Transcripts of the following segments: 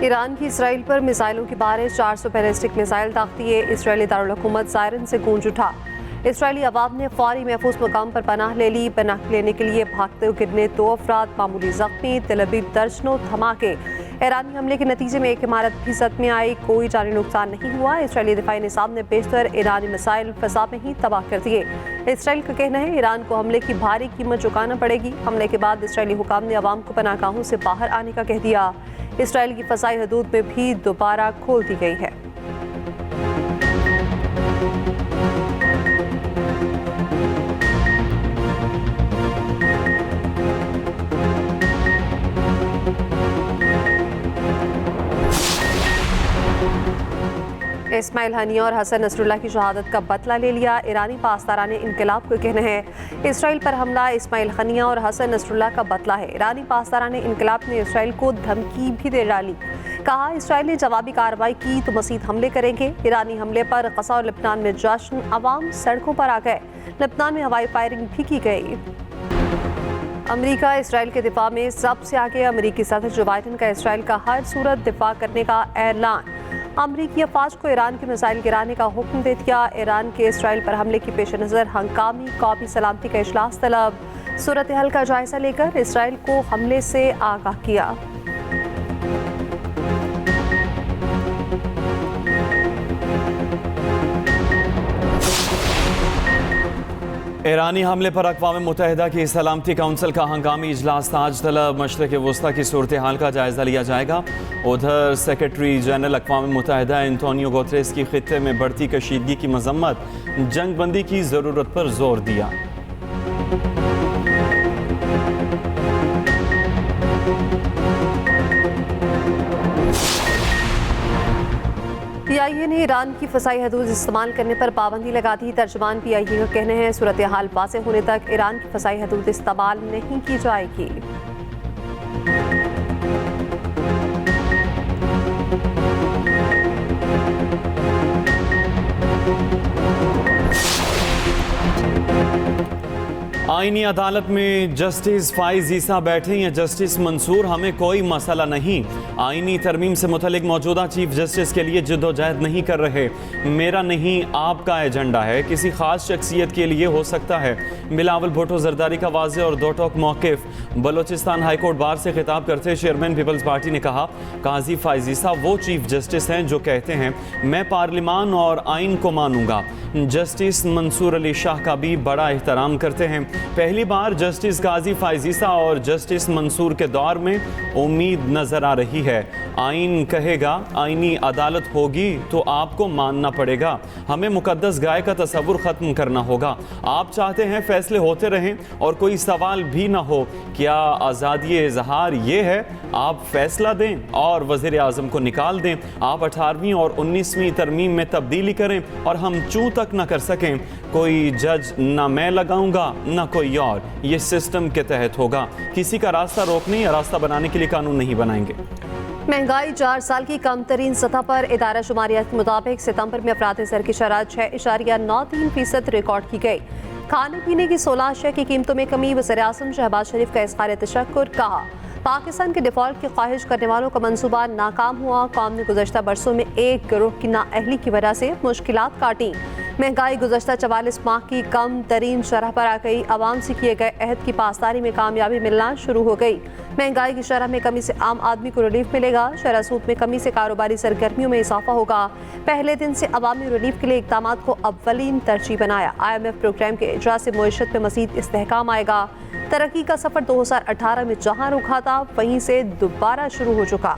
Iran की Israel पर मिसाइलों की बारिश, 400 बैलिस्टिक मिसाइल ताकती इसराइली दारुल हुकूमत सायरन से गूंज उठा। इसराइली अवाम ने फौरी महफूज मकाम पर पनाह ले ली। पनाह लेने के लिए भागते गिरने 2 अफराद मामूली जख्मी। तेल अवीव दर्जनों धमाके। ईरानी हमले के नतीजे में एक इमारत भी जद में आई, कोई जानी नुकसान नहीं हुआ। इसराइली दिफाई निज़ाम ने बेशतर ईरानी मिसाइल फ़ज़ा में ही तबाह कर दिए। इसराइल का कहना है ईरान को हमले की भारी कीमत चुकाना पड़ेगी। हमले के बाद इसराइली हुकाम ने अवाम को पनाहगाहों से बाहर आने का कह दिया। इसराइल की फ़ज़ाई हदूद में भी दोबारा खोल दी गई है। इस्माइल हनिया और हसन नसरुल्लाह की शहादत का बदला ले लिया। ईरानी पासदारान इनकलाब का कहना है इसराइल पर हमला इस्माइल हनिया और हसन नसरुल्लाह का बदला है। ईरानी पासदारान इनकलाब ने इसराइल को धमकी भी दे डाली। कहा इसराइल ने जवाबी कार्रवाई की तो मज़ीद हमले करेंगे। ईरानी हमले पर गज़ा और लेबनान में जश्न, अवाम सड़कों पर आ गए। लेबनान में हवाई फायरिंग भी की गई। अमेरिका इसराइल के दिफा में सबसे आगे। अमेरिकी सदर जो बाइडन का इसराइल का हर सूरत दिफा करने का ऐलान। अमरीकी अफवाज को ईरान के मिसाइल गिराने का हुक्म दे दिया। ईरान के इसराइल पर हमले की पेश नज़र हंगामी कौमी सलामती का इजलास तलब। सूरत हाल का जायजा लेकर इसराइल को हमले से आगाह किया। ईरानी हमले पर अक़वाम मुत्तहिदा की सलामती काउंसिल का हंगामी इजलास ताज तलब। मशरिक़ वस्ता की सूरत हाल का जायज़ा लिया जाएगा। उधर सेक्रेटरी जनरल अक़वाम मुत्तहिदा एंटोनियो गुतेरेस की खित्ते में बढ़ती कशीदगी की मज़म्मत, जंग बंदी की ज़रूरत पर जोर दिया। PIA ने ईरान की फ़ज़ाई हदूद इस्तेमाल करने पर पाबंदी लगा दी। तर्जमान PIA का कहना है सूरत हाल वाज़ेह होने तक ईरान की फ़ज़ाई हदूद इस्तेमाल नहीं की जाएगी। आईनी अदालत में जस्टिस फाइज ईसा बैठे या जस्टिस मंसूर, हमें कोई मसला नहीं। आईनी तरमीम से मुतल्लिक मौजूदा चीफ जस्टिस के लिए जद्दोजहद नहीं कर रहे। मेरा नहीं आपका एजेंडा है, किसी खास शख्सियत के लिए हो सकता है। बिलावल भुट्टो जरदारी का वाज़ेह और दो टोक मौक़िफ़। बलोचिस्तान हाईकोर्ट बार से खिताब करते चेयरमैन पीपल्स पार्टी ने कहा काजी फाइज ईसा वो चीफ जस्टिस हैं जो कहते हैं मैं पार्लिमान और आइन को मानूंगा। जस्टिस मंसूर अली शाह का भी बड़ा एहतराम करते हैं। पहली बार जस्टिस काजी फाइज ईसा और जस्टिस मंसूर के दौर में उम्मीद नजर आ रही है। आइन कहेगा आईनी अदालत होगी तो आपको मानना पड़ेगा। हमें मुकद्दस गाय का तस्वुर ख़त्म करना होगा। आप चाहते हैं फैसले होते रहें और कोई सवाल भी ना हो। क्या आज़ादी इज़हार ये है आप फैसला दें और वज़ीर आज़म को निकाल दें। आप 18वीं और 19वीं तरमीम में तब्दीली करें और हम चूँ तक ना कर सकें। कोई जज ना मैं लगाऊंगा ना कोई और, ये सिस्टम के तहत होगा। किसी का रास्ता रोकने या रास्ता बनाने के लिए कानून नहीं बनाएंगे। महंगाई 4 साल की कम तरीन सतह पर। इदारा शुमारियात के मुताबिक सितंबर में अफराद ज़र की शरह 6.93% रिकॉर्ड की गई। खाने पीने की 16 अशिया की कीमतों में कमी। वज़ीर आज़म शहबाज शरीफ का इज़हार तशक्कुर। कहा पाकिस्तान के डिफ़ॉल्ट की ख्वाहिश करने वालों का मंसूबा नाकाम हुआ। कौम ने गुज़श्ता बरसों में एक गिरोह की नाअहली की वजह से मुश्किलात काटी। महंगाई गुज़श्ता 44 माह की कम तरीन शरह पर आ गई। आवाम से किए गए अहद की पासदारी में कामयाबी मिलना शुरू हो गई। महंगाई की शरह में कमी से आम आदमी को रिलीफ मिलेगा। शरह सूद में कमी से कारोबारी सरगर्मियों में इजाफा होगा। पहले दिन से अवामी रिलीफ के लिए इक़दामात को अव्वलीन तरजीह बनाया। IMF प्रोग्राम के इजरा से मईशत में मज़ीद इस्तेहकाम आएगा। तरक्की का सफ़र 2018 में जहाँ रुका था वहीं से दोबारा शुरू हो चुका।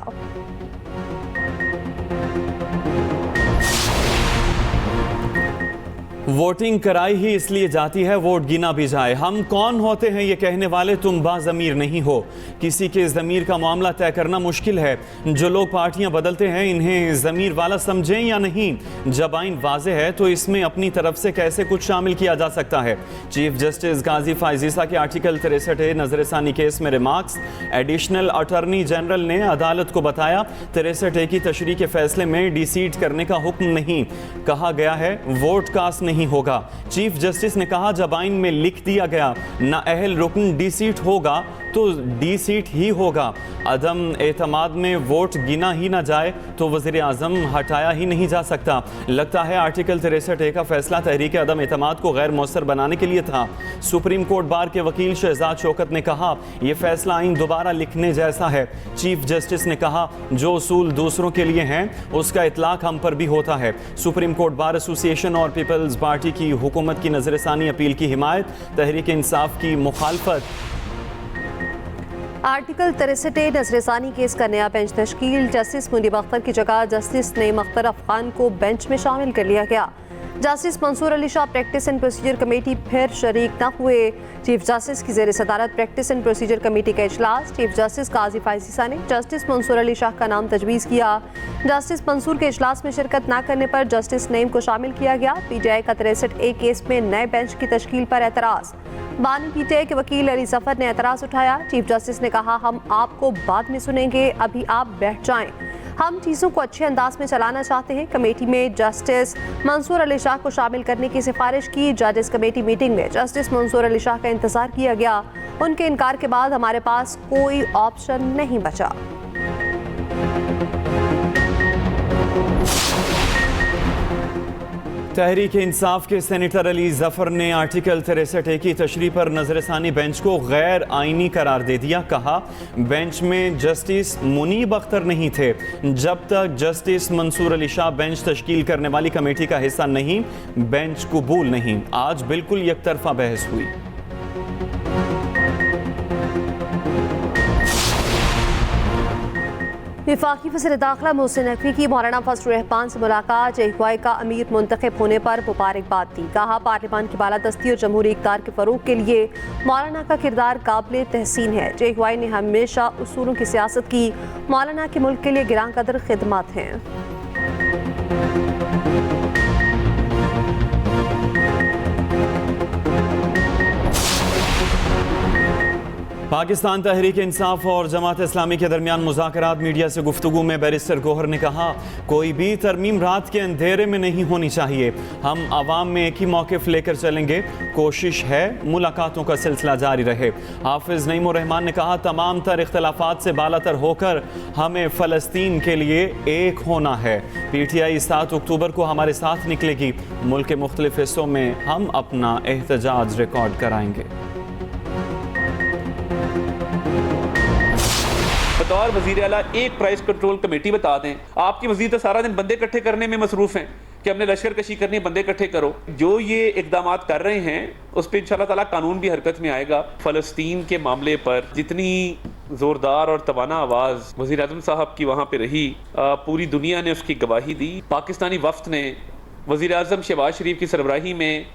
वोटिंग कराई ही इसलिए जाती है वोट गिना भी जाए। हम कौन होते हैं ये कहने वाले, तुम बाज़मीर नहीं हो। किसी के ज़मीर का मामला तय करना मुश्किल है। जो लोग पार्टियां बदलते हैं इन्हें ज़मीर वाला समझें या नहीं। जब आइन वाज़े है तो इसमें अपनी तरफ से कैसे कुछ शामिल किया जा सकता है। चीफ जस्टिस काजी फाइज ईसा के आर्टिकल 63 नजरसानी केस में रिमार्क्स। एडिशनल अटॉर्नी जनरल ने अदालत को बताया 63 की तशरीह के फैसले में डिसीट करने का हुक्म नहीं। कहा गया है वोट कास्ट नहीं होगा। चीफ जस्टिस ने कहा जब आइन में लिख दिया गया नाअहल रुकन डिसीट होगा तो डी सीट ही होगा। अदम एतमाद में वोट गिना ही ना जाए तो वज़ीर आज़म हटाया ही नहीं जा सकता। लगता है आर्टिकल 63A का फैसला तहरीक अदम एतमाद को गैर मौसर बनाने के लिए था। सुप्रीम कोर्ट बार के वकील शहजाद शौकत ने कहा यह फैसला आइन दोबारा लिखने जैसा है। चीफ जस्टिस ने कहा जो उसूल दूसरों के लिए हैं उसका इतलाक हम पर भी होता है। सुप्रीम कोर्ट बार एसोसिएशन और पीपल्स पार्टी की हुकूमत की नजरसानी अपील की हिमायत, तहरीक इंसाफ की मुखालफत। आर्टिकल 63A नजरसानी केस का नया बेंच तश्कील। जस्टिस मुनीब अख्तर की जगह जस्टिस नईम अख्तर अफगान को बेंच में शामिल कर लिया गया। Justice Mansoor Ali Shah practice and procedure committee फिर शरीक न हुए। चीफ जस्टिस की ज़ेर सदारत प्रैक्टिस एंड प्रोसीजर कमेटी का इजलास। चीफ जस्टिस काजी फाइज ईसा ने जस्टिस मंसूर अली शाह का नाम तजवीज़ किया। जस्टिस मंसूर के इजलास में शिरकत न करने पर जस्टिस नईम को शामिल किया गया। PTI का 63A केस में नए बेंच की तश्कील पर एतराज़। बानी PTI के वकील अली जफर ने एतराज़ उठाया। चीफ जस्टिस ने कहा हम आपको बाद में सुनेंगे, अभी आप बैठ जाएं। हम चीज़ों को अच्छे अंदाज में चलाना चाहते हैं। कमेटी में जस्टिस मंसूर अली शाह को शामिल करने की सिफारिश की। जजेस कमेटी मीटिंग में जस्टिस मंसूर अली शाह का इंतजार किया गया। उनके इनकार के बाद हमारे पास कोई ऑप्शन नहीं बचा। तहरीक इंसाफ के सेनेटर अली जफर ने आर्टिकल 63A की तशरीह पर नजरसानी बेंच को गैर आइनी करार दे दिया। कहा बेंच में जस्टिस मुनीब अख्तर नहीं थे। जब तक जस्टिस मंसूर अली शाह बेंच तश्कील करने वाली कमेटी का हिस्सा नहीं, बेंच कबूल नहीं। आज बिल्कुल एकतरफा बहस हुई। वफाकी वज़ीर दाखिला मोहसिन नकवी की मौलाना फजल रहमान से मुलाकात। JY का अमीर मुंतखब होने पर मुबारकबाद दी। कहा पार्लियामान की बालादस्ती और जमहूरी इक़्तिदार के फ़रोग़ के लिए मौलाना का किरदार काबिल तहसीन है। JY ने हमेशा उसूलों की सियासत की। मौलाना के मुल्क के लिए गिरां कदर खिदमत हैं। पाकिस्तान तहरीक इंसाफ और जमात इस्लामी के दरमियान मुज़ाकरात। मीडिया से गुफ्तगू में बैरिस्टर गौहर ने कहा कोई भी तरमीम रात के अंधेरे में नहीं होनी चाहिए। हम आवाम में एक ही मौक़िफ़ लेकर चलेंगे। कोशिश है मुलाकातों का सिलसिला जारी रहे। हाफिज़ नईम रहमान ने कहा तमाम तर इख्तलाफात से बालातर होकर हमें फ़लस्तीन के लिए एक होना है। PTI 7 अक्टूबर को हमारे साथ निकलेगी। मुल्क के मुख्तलिफ हिस्सों में हम अपना एहतजाज रिकॉर्ड कराएंगे। बतौर वज़ीर आला एक प्राइस कंट्रोल कमेटी बता दें। आपकी वज़ीर तो सारा दिन बंदे इकट्ठे करने में मसरूफ़ हैं कि हमने लश्कर कशी करनी, बंदे इकट्ठे करो। जो ये इक़दामात कर रहे हैं उस पर इंशाअल्लाह ताला कानून भी हरकत में आएगा। फ़लस्तीन के मामले पर जितनी ज़ोरदार और तवाना आवाज़ वज़ीर आज़म साहब की वहाँ पर रही, पूरी दुनिया ने उसकी गवाही दी। पाकिस्तानी वफ़द ने वज़ीर आज़म शहबाज शरीफ की सरबराही में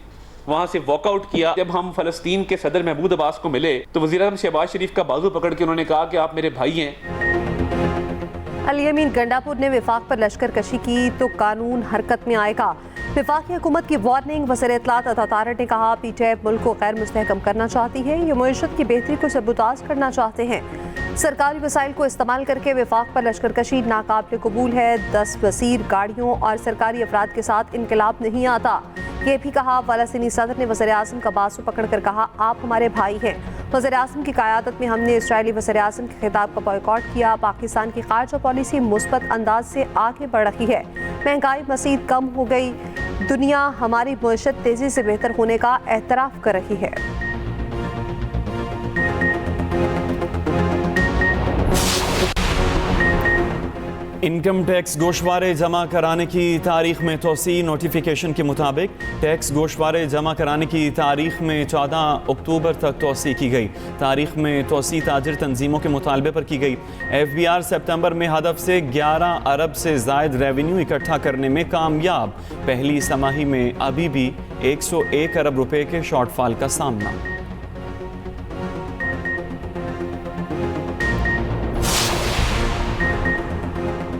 वहाँ से वॉकआउट किया। जब हम फ़लस्तीन के सदर महमूद अब्बास को मिले तो वज़ीर आज़म शहबाज शरीफ का बाजू पकड़ के उन्होंने कहा कि आप मेरे भाई हैं। अली अमीन गंडापुर ने विफाक पर लश्कर कशी की तो कानून हरकत में आएगा। विफाकी हुकूमत की वार्निंग। वज़ीर इत्तलात अता तारड़ ने कहा PTI मुल्क को गैर मुस्तहकम करना चाहती है। ये मईशत की बेहतरी को सबूताज करना चाहते हैं। सरकारी वसाइल को इस्तेमाल करके विफाक पर लश्कर कशी नाकाबिल कबूल है। 10 वसीर गाड़ियों और सरकारी अफराद के साथ इनकलाब नहीं आता। ये भी कहा फ़लस्तीनी सदर ने वज़ीर आज़म का बाजू पकड़ कर कहा आप हमारे भाई हैं। वज़ीर आज़म की क़यादत में हमने इसराइली वज़ीर आज़म के खिताब का बॉयकॉट किया। पाकिस्तान की खारजा पॉलिसी मुस्बत अंदाज से आगे बढ़ रही है। महंगाई मज़ीद कम हो गई। दुनिया हमारी मईशत तेज़ी से बेहतर होने का एतराफ़ कर रही है। इनकम टैक्स गोशवारे जमा कराने की तारीख में तोसी। नोटिफिकेशन के मुताबिक टैक्स गोशवारे जमा कराने की तारीख में 14 अक्टूबर तक तोसी की गई। तारीख में तोसी ताजिर तंजीमों के मुतालबे पर की गई। FBR सितंबर में हदफ से 11 अरब से ज़ायद रेवेन्यू इकट्ठा करने में कामयाब। पहली समाही में अभी भी 101 अरब रुपए के शॉर्टफॉल का सामना।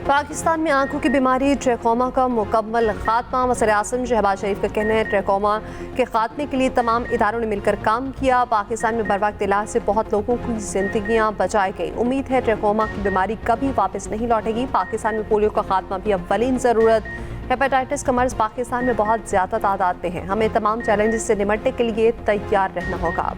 पाकिस्तान में आंखों की बीमारी ट्रैकोमा का मुकम्मल खात्मा। वज़ीर आज़म शहबाज शरीफ का कहना है ट्रैकोमा के खात्मे के लिए तमाम इदारों ने मिलकर काम किया। पाकिस्तान में बरवक्त इलाज से बहुत लोगों की जिंदगियां बचाई गई। उम्मीद है ट्रैकोमा की बीमारी कभी वापस नहीं लौटेगी। पाकिस्तान में पोलियो का खात्मा भी अव्वलीन ज़रूरत। हेपेटाइटिस का मर्ज पाकिस्तान में बहुत ज़्यादा तादाद में है। हमें तमाम चैलेंजेस से निपटने के लिए तैयार रहना होगा।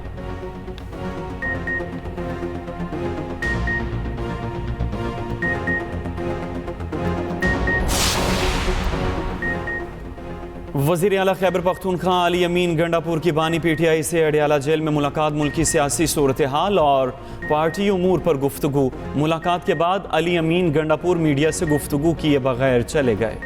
वज़ीर आला खैबर पख्तूनख्वा अली अमीन गंडापुर की बानी PTI से अडयाला जेल में मुलाकात, मुल्की सियासी सूरत हाल और पार्टी उमूर पर गुफ्तगू। मुलाकात के बाद अली अमीन गंडापुर मीडिया से गुफ्तगू किए बगैर चले गए।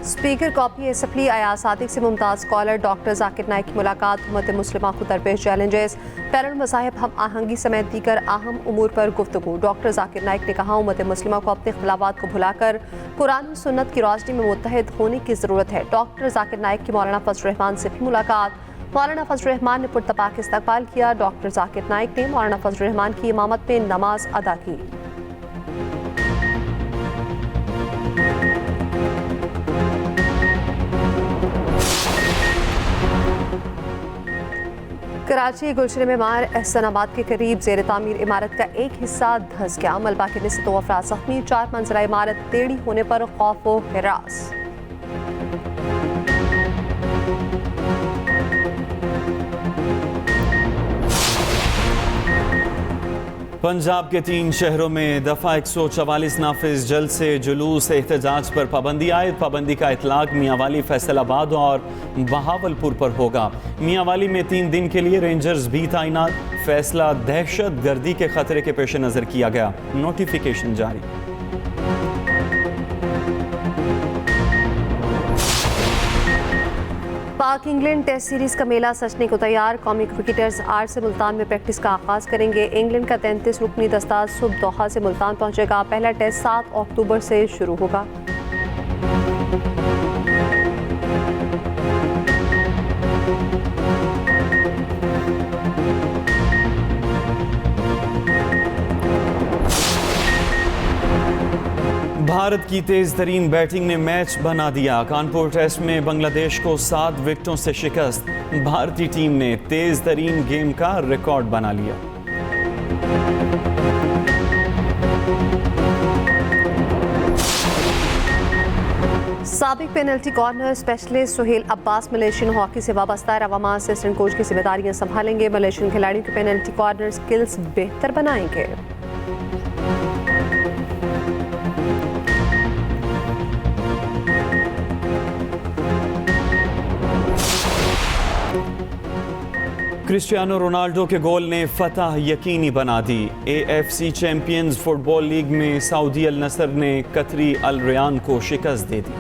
स्पीकर कॉपी असफली अयाज सादिक से मुमताज़ स्कॉलर डॉक्टर जाकिर नाइक की मुलाकात, उम्मत मुस्लिमा को दरपेश चैलेंजेस, पैरल मज़ाहिब हम आहंगी समेत दीगर अहम उमूर पर गुफ्तगू। डॉक्टर जाकिर नाइक ने कहा, उम्मत मुस्लिमा को अपने इख्तिलाफात को भुलाकर कुरान सुन्नत की रोशनी में मुत्तहिद होने की ज़रूरत है। डॉक्टर जाकिर नाइक की मौलाना फजल रहमान से भी मुलाकात, मौलाना फजल रहमान ने पुरतपाक इस्तकबाल किया। डॉक्टर जाकिर नाइक ने मौलाना फजल रहमान की इमामत में नमाज अदा की। कराची गुलशन मेमार एहसनाबाद के करीब जेर तामीर इमारत का एक हिस्सा धंस गया। मलबा गिरने से 2 अफराद जख्मी, 4 मंजिला इमारत टेढ़ी होने पर खौफ व हिरास। पंजाब के 3 शहरों में दफ़ा 144 नाफिज, जल्द से जुलूस एहतजाज पर पाबंदी आयद। पाबंदी का इतलाक मियांवाली, फैसलाबाद और बहावलपुर पर होगा। मियांवाली में 3 दिन के लिए रेंजर्स भी तैनात। फैसला दहशत गर्दी के खतरे के पेश नज़र किया गया, नोटिफिकेशन जारी। पाक इंग्लैंड टेस्ट सीरीज का मेला सजने को तैयार। कौमी क्रिकेटर्स आज से मुल्तान में प्रैक्टिस का आगाज करेंगे। इंग्लैंड का 33 रुकनी दस्ता सुबह दोहा से मुल्तान पहुंचेगा। पहला टेस्ट 7 अक्टूबर से शुरू होगा। भारत की तेज तरीन बैटिंग ने मैच बना दिया। कानपुर टेस्ट में बांग्लादेश को 7 विकेटों से शिकस्त। भारतीय टीम ने तेज तरीन गेम का रिकॉर्ड बना लिया। साबिक penalty corner specialist Sohail Abbas Malaysian hockey से वाबस्ता रवामा असिस्टेंट कोच की जिम्मेदारियां संभालेंगे। मलेशियन खिलाड़ियों के पेनल्टी कॉर्नर स्किल्स बेहतर बनाएंगे। क्रिस्टियानो रोनाल्डो के गोल ने फतह यकीनी बना दी। AFC चैंपियंस फुटबॉल लीग में सऊदी अल नसर ने कतरी अल रियान को शिकस्त दे दी।